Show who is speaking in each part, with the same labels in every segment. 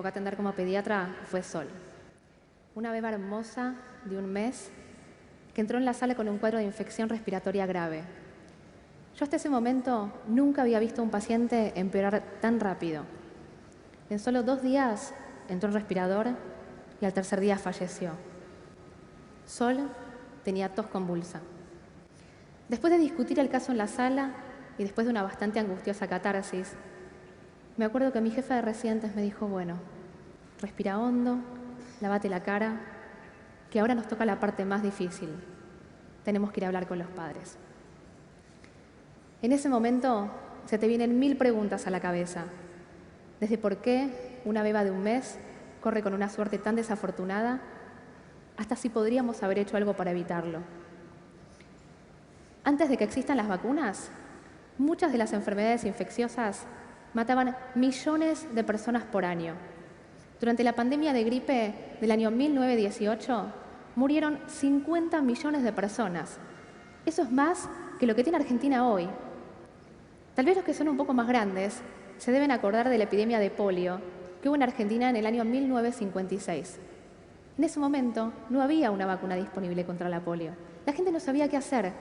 Speaker 1: tocó atender como pediatra fue Sol, una beba hermosa de 1 mes que entró en la sala con un cuadro de infección respiratoria grave. Yo hasta ese momento nunca había visto a un paciente empeorar tan rápido. En solo 2 días entró en respirador y al 3er día falleció. Sol tenía tos convulsa. Después de discutir el caso en la sala y después de una bastante angustiosa catarsis, me acuerdo que mi jefa de residentes me dijo, bueno, respira hondo, lávate la cara, que ahora nos toca la parte más difícil. Tenemos que ir a hablar con los padres. En ese momento se te vienen 1000 preguntas a la cabeza. Desde por qué una beba de 1 mes corre con una suerte tan desafortunada, hasta si podríamos haber hecho algo para evitarlo. Antes de que existan las vacunas, muchas de las enfermedades infecciosas mataban millones de personas por año. Durante la pandemia de gripe del año 1918, murieron 50 millones de personas. Eso es más que lo que tiene Argentina hoy. Tal vez los que son un poco más grandes se deben acordar de la epidemia de polio que hubo en Argentina en el año 1956. En ese momento no había una vacuna disponible contra la polio. La gente no sabía qué hacer.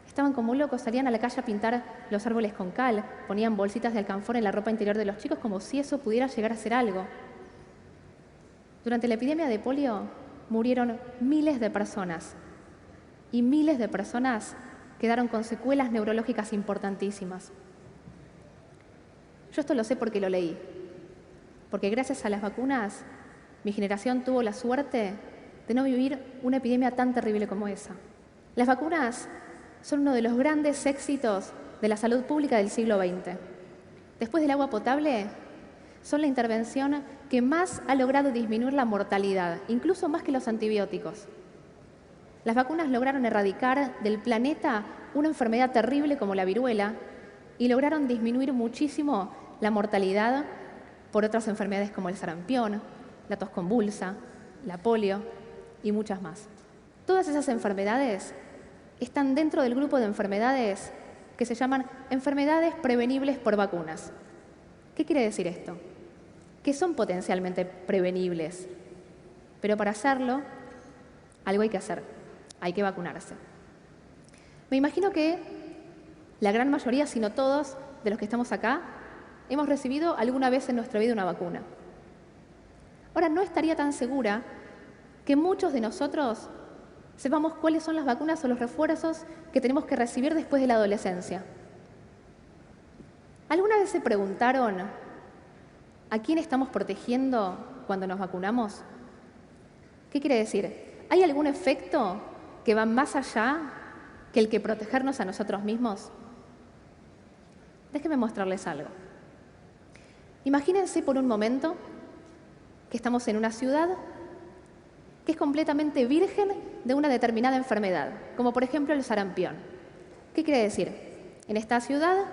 Speaker 1: Estaban como locos, salían a la calle a pintar los árboles con cal, ponían bolsitas de alcanfor en la ropa interior de los chicos como si eso pudiera llegar a ser algo. Durante la epidemia de polio murieron miles de personas y miles de personas quedaron con secuelas neurológicas importantísimas. Yo esto lo sé porque lo leí, porque gracias a las vacunas mi generación tuvo la suerte de no vivir una epidemia tan terrible como esa. Las vacunas son uno de los grandes éxitos de la salud pública del siglo XX. Después del agua potable, son la intervención que más ha logrado disminuir la mortalidad, incluso más que los antibióticos. Las vacunas lograron erradicar del planeta una enfermedad terrible como la viruela y lograron disminuir muchísimo la mortalidad por otras enfermedades como el sarampión, la tos convulsa, la polio y muchas más. Todas esas enfermedades están dentro del grupo de enfermedades que se llaman enfermedades prevenibles por vacunas. ¿Qué quiere decir esto? Que son potencialmente prevenibles, pero para hacerlo, algo hay que hacer, hay que vacunarse. Me imagino que la gran mayoría, si no todos, de los que estamos acá, hemos recibido alguna vez en nuestra vida una vacuna. Ahora, no estaría tan segura que muchos de nosotros sepamos cuáles son las vacunas o los refuerzos que tenemos que recibir después de la adolescencia. ¿Alguna vez se preguntaron a quién estamos protegiendo cuando nos vacunamos? ¿Qué quiere decir? ¿Hay algún efecto que va más allá que el que protegernos a nosotros mismos? Déjenme mostrarles algo. Imagínense por un momento que estamos en una ciudad que es completamente virgen de una determinada enfermedad, como por ejemplo el sarampión. ¿Qué quiere decir? En esta ciudad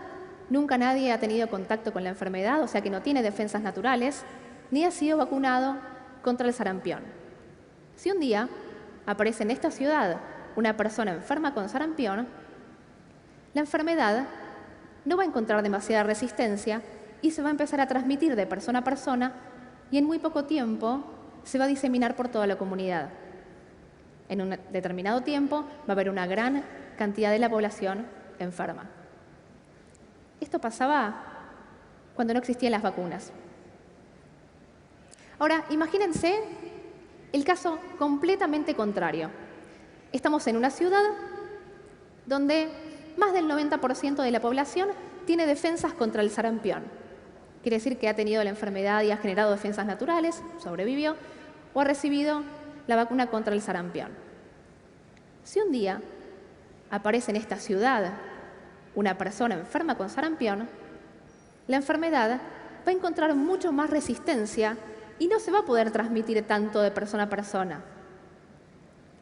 Speaker 1: nunca nadie ha tenido contacto con la enfermedad, o sea que no tiene defensas naturales, ni ha sido vacunado contra el sarampión. Si un día aparece en esta ciudad una persona enferma con sarampión, la enfermedad no va a encontrar demasiada resistencia y se va a empezar a transmitir de persona a persona y en muy poco tiempo se va a diseminar por toda la comunidad. En un determinado tiempo va a haber una gran cantidad de la población enferma. Esto pasaba cuando no existían las vacunas. Ahora, imagínense el caso completamente contrario. Estamos en una ciudad donde más del 90% de la población tiene defensas contra el sarampión. Quiere decir que ha tenido la enfermedad y ha generado defensas naturales, sobrevivió, o ha recibido la vacuna contra el sarampión. Si un día aparece en esta ciudad una persona enferma con sarampión, la enfermedad va a encontrar mucho más resistencia y no se va a poder transmitir tanto de persona a persona.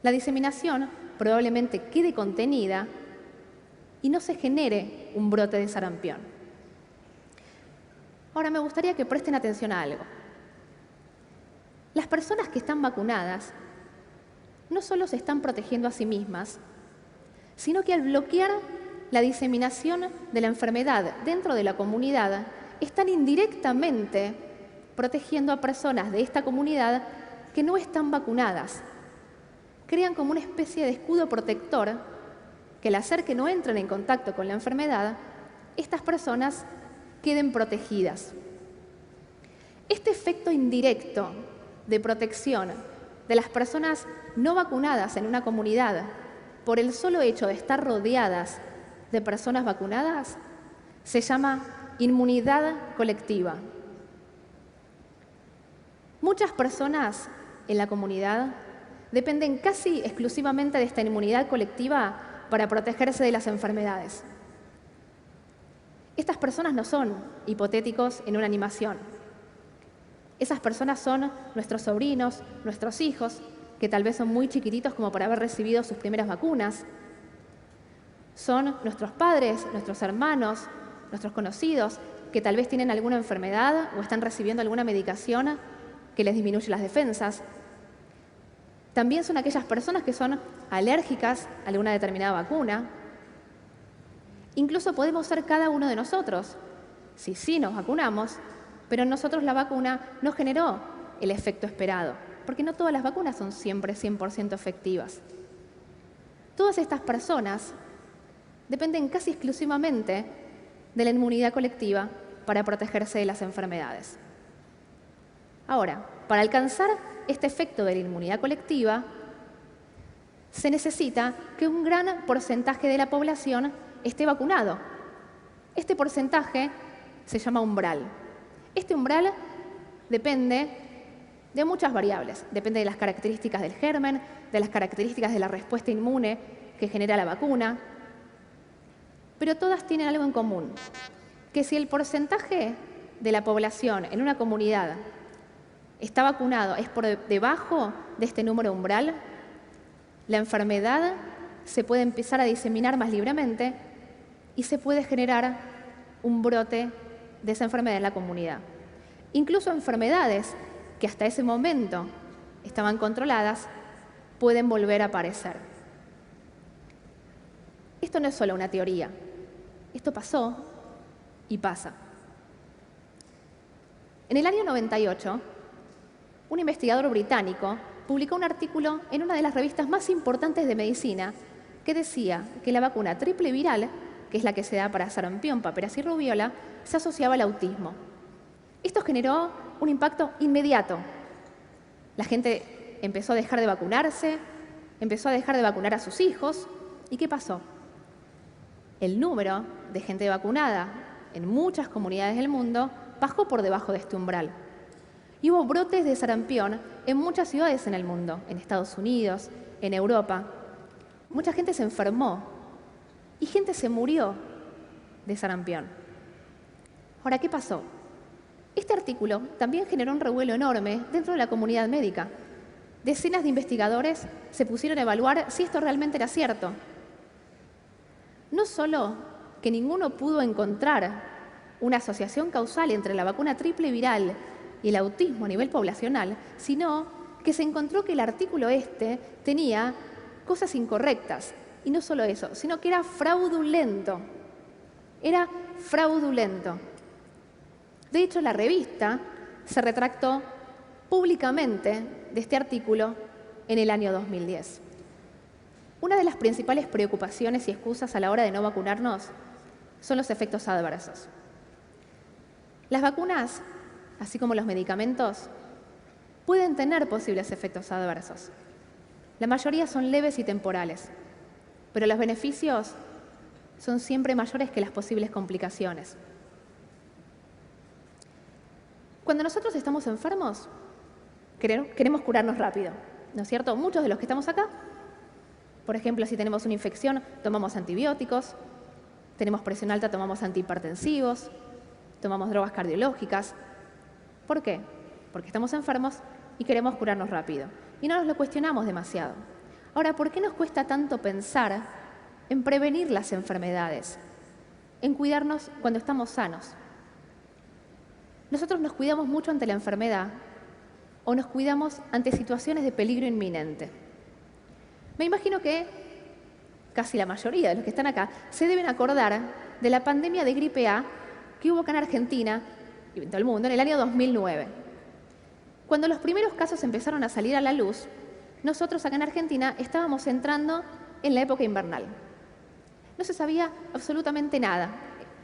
Speaker 1: La diseminación probablemente quede contenida y no se genere un brote de sarampión. Ahora, me gustaría que presten atención a algo. Las personas que están vacunadas no solo se están protegiendo a sí mismas, sino que al bloquear la diseminación de la enfermedad dentro de la comunidad, están indirectamente protegiendo a personas de esta comunidad que no están vacunadas. Crean como una especie de escudo protector que al hacer que no entren en contacto con la enfermedad, estas personas queden protegidas. Este efecto indirecto de protección de las personas no vacunadas en una comunidad por el solo hecho de estar rodeadas de personas vacunadas se llama inmunidad colectiva. Muchas personas en la comunidad dependen casi exclusivamente de esta inmunidad colectiva para protegerse de las enfermedades. Estas personas no son hipotéticos en una animación. Esas personas son nuestros sobrinos, nuestros hijos, que tal vez son muy chiquititos como para haber recibido sus primeras vacunas. Son nuestros padres, nuestros hermanos, nuestros conocidos, que tal vez tienen alguna enfermedad o están recibiendo alguna medicación que les disminuye las defensas. También son aquellas personas que son alérgicas a alguna determinada vacuna. Incluso podemos ser cada uno de nosotros. Sí, nos vacunamos, pero en nosotros la vacuna no generó el efecto esperado, porque no todas las vacunas son siempre 100% efectivas. Todas estas personas dependen casi exclusivamente de la inmunidad colectiva para protegerse de las enfermedades. Ahora, para alcanzar este efecto de la inmunidad colectiva, se necesita que un gran porcentaje de la población esté vacunado. Este porcentaje se llama umbral. Este umbral depende de muchas variables. Depende de las características del germen, de las características de la respuesta inmune que genera la vacuna. Pero todas tienen algo en común, que si el porcentaje de la población en una comunidad está vacunado, es por debajo de este número umbral, la enfermedad se puede empezar a diseminar más libremente y se puede generar un brote de esa enfermedad en la comunidad. Incluso enfermedades que hasta ese momento estaban controladas pueden volver a aparecer. Esto no es solo una teoría, esto pasó y pasa. En el año 98, un investigador británico publicó un artículo en una de las revistas más importantes de medicina que decía que la vacuna triple viral, que es la que se da para sarampión, paperas y rubiola, se asociaba al autismo. Esto generó un impacto inmediato. La gente empezó a dejar de vacunarse, empezó a dejar de vacunar a sus hijos. ¿Y qué pasó? El número de gente vacunada en muchas comunidades del mundo bajó por debajo de este umbral. Y hubo brotes de sarampión en muchas ciudades en el mundo, en Estados Unidos, en Europa. Mucha gente se enfermó y gente se murió de sarampión. Ahora, ¿qué pasó? Este artículo también generó un revuelo enorme dentro de la comunidad médica. Decenas de investigadores se pusieron a evaluar si esto realmente era cierto. No solo que ninguno pudo encontrar una asociación causal entre la vacuna triple viral y el autismo a nivel poblacional, sino que se encontró que el artículo tenía cosas incorrectas. Y no solo eso, sino que era fraudulento. Era fraudulento. De hecho, la revista se retractó públicamente de este artículo en el año 2010. Una de las principales preocupaciones y excusas a la hora de no vacunarnos son los efectos adversos. Las vacunas, así como los medicamentos, pueden tener posibles efectos adversos. La mayoría son leves y temporales, pero los beneficios son siempre mayores que las posibles complicaciones. Cuando nosotros estamos enfermos, queremos curarnos rápido, ¿no es cierto? Muchos de los que estamos acá, por ejemplo, si tenemos una infección, tomamos antibióticos, tenemos presión alta, tomamos antihipertensivos, tomamos drogas cardiológicas. ¿Por qué? Porque estamos enfermos y queremos curarnos rápido. Y no nos lo cuestionamos demasiado. Ahora, ¿por qué nos cuesta tanto pensar en prevenir las enfermedades? En cuidarnos cuando estamos sanos. Nosotros nos cuidamos mucho ante la enfermedad o nos cuidamos ante situaciones de peligro inminente. Me imagino que casi la mayoría de los que están acá se deben acordar de la pandemia de gripe A que hubo acá en Argentina y en todo el mundo en el año 2009. Cuando los primeros casos empezaron a salir a la luz, nosotros acá en Argentina estábamos entrando en la época invernal. No se sabía absolutamente nada.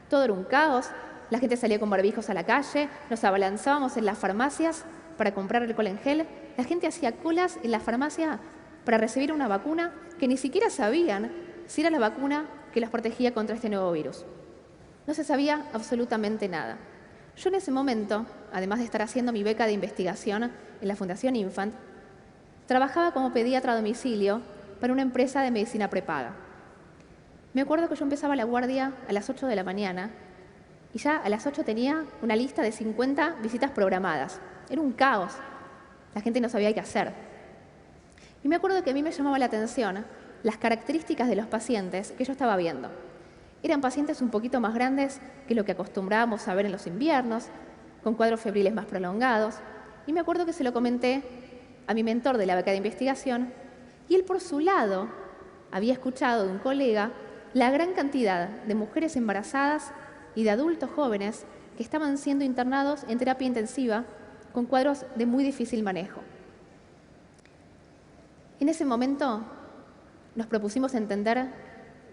Speaker 1: Todo era un caos, la gente salía con barbijos a la calle, nos abalanzábamos en las farmacias para comprar alcohol en gel, la gente hacía colas en la farmacia para recibir una vacuna que ni siquiera sabían si era la vacuna que los protegía contra este nuevo virus. No se sabía absolutamente nada. Yo en ese momento, además de estar haciendo mi beca de investigación en la Fundación Infant, trabajaba como pediatra a domicilio para una empresa de medicina prepaga. Me acuerdo que yo empezaba la guardia a las 8 de la mañana y ya a las 8 tenía una lista de 50 visitas programadas. Era un caos. La gente no sabía qué hacer. Y me acuerdo que a mí me llamaba la atención las características de los pacientes que yo estaba viendo. Eran pacientes un poquito más grandes que lo que acostumbrábamos a ver en los inviernos, con cuadros febriles más prolongados. Y me acuerdo que se lo comenté a mi mentor de la beca de investigación y él por su lado había escuchado de un colega la gran cantidad de mujeres embarazadas y de adultos jóvenes que estaban siendo internados en terapia intensiva con cuadros de muy difícil manejo. En ese momento nos propusimos entender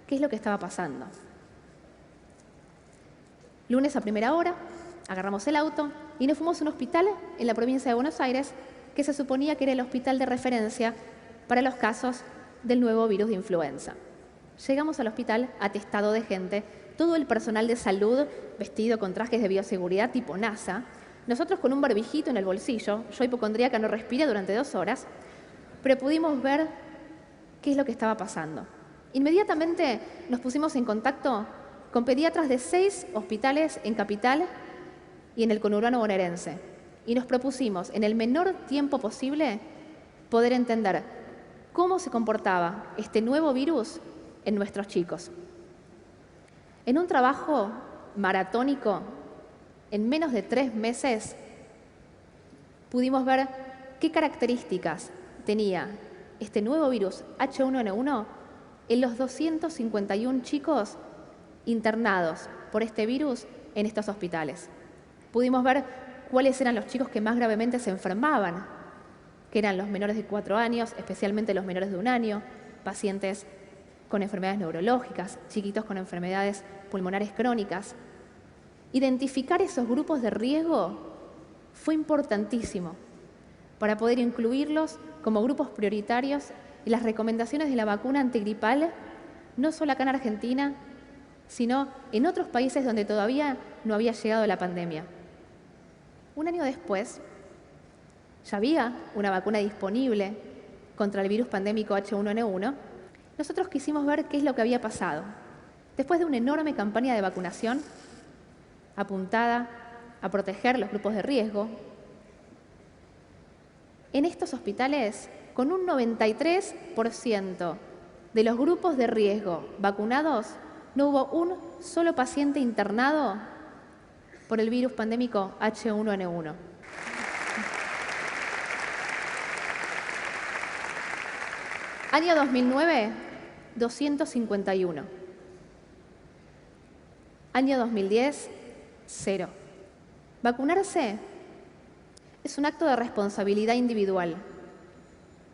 Speaker 1: qué es lo que estaba pasando. Lunes a primera hora, agarramos el auto y nos fuimos a un hospital en la provincia de Buenos Aires que se suponía que era el hospital de referencia para los casos del nuevo virus de influenza. Llegamos al hospital atestado de gente, todo el personal de salud vestido con trajes de bioseguridad tipo NASA, nosotros con un barbijito en el bolsillo, yo hipocondríaca no respiré durante 2 horas, pero pudimos ver qué es lo que estaba pasando. Inmediatamente nos pusimos en contacto con pediatras de 6 hospitales en Capital y en el conurbano bonaerense. Y nos propusimos, en el menor tiempo posible, poder entender cómo se comportaba este nuevo virus en nuestros chicos. En un trabajo maratónico, en menos de 3 meses, pudimos ver qué características tenía este nuevo virus H1N1 en los 251 chicos internados por este virus en estos hospitales. Pudimos ver cuáles eran los chicos que más gravemente se enfermaban, que eran los menores de 4 años, especialmente los menores de 1 año, pacientes con enfermedades neurológicas, chiquitos con enfermedades pulmonares crónicas. Identificar esos grupos de riesgo fue importantísimo para poder incluirlos como grupos prioritarios en las recomendaciones de la vacuna antigripal, no solo acá en Argentina, sino en otros países donde todavía no había llegado la pandemia. 1 año después, ya había una vacuna disponible contra el virus pandémico H1N1. Nosotros quisimos ver qué es lo que había pasado. Después de una enorme campaña de vacunación apuntada a proteger los grupos de riesgo, en estos hospitales, con un 93% de los grupos de riesgo vacunados, no hubo un solo paciente internado por el virus pandémico H1N1. Año 2009, 251. Año 2010, 0. Vacunarse es un acto de responsabilidad individual,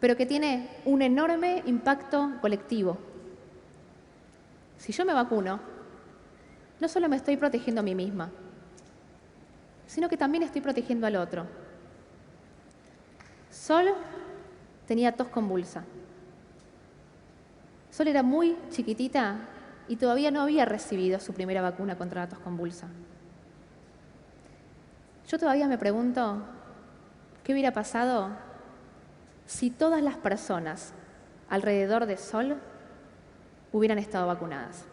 Speaker 1: pero que tiene un enorme impacto colectivo. Si yo me vacuno, no solo me estoy protegiendo a mí misma, sino que también estoy protegiendo al otro. Sol tenía tos convulsa. Sol era muy chiquitita y todavía no había recibido su primera vacuna contra la tos convulsa. Yo todavía me pregunto, ¿qué hubiera pasado si todas las personas alrededor de Sol hubieran estado vacunadas?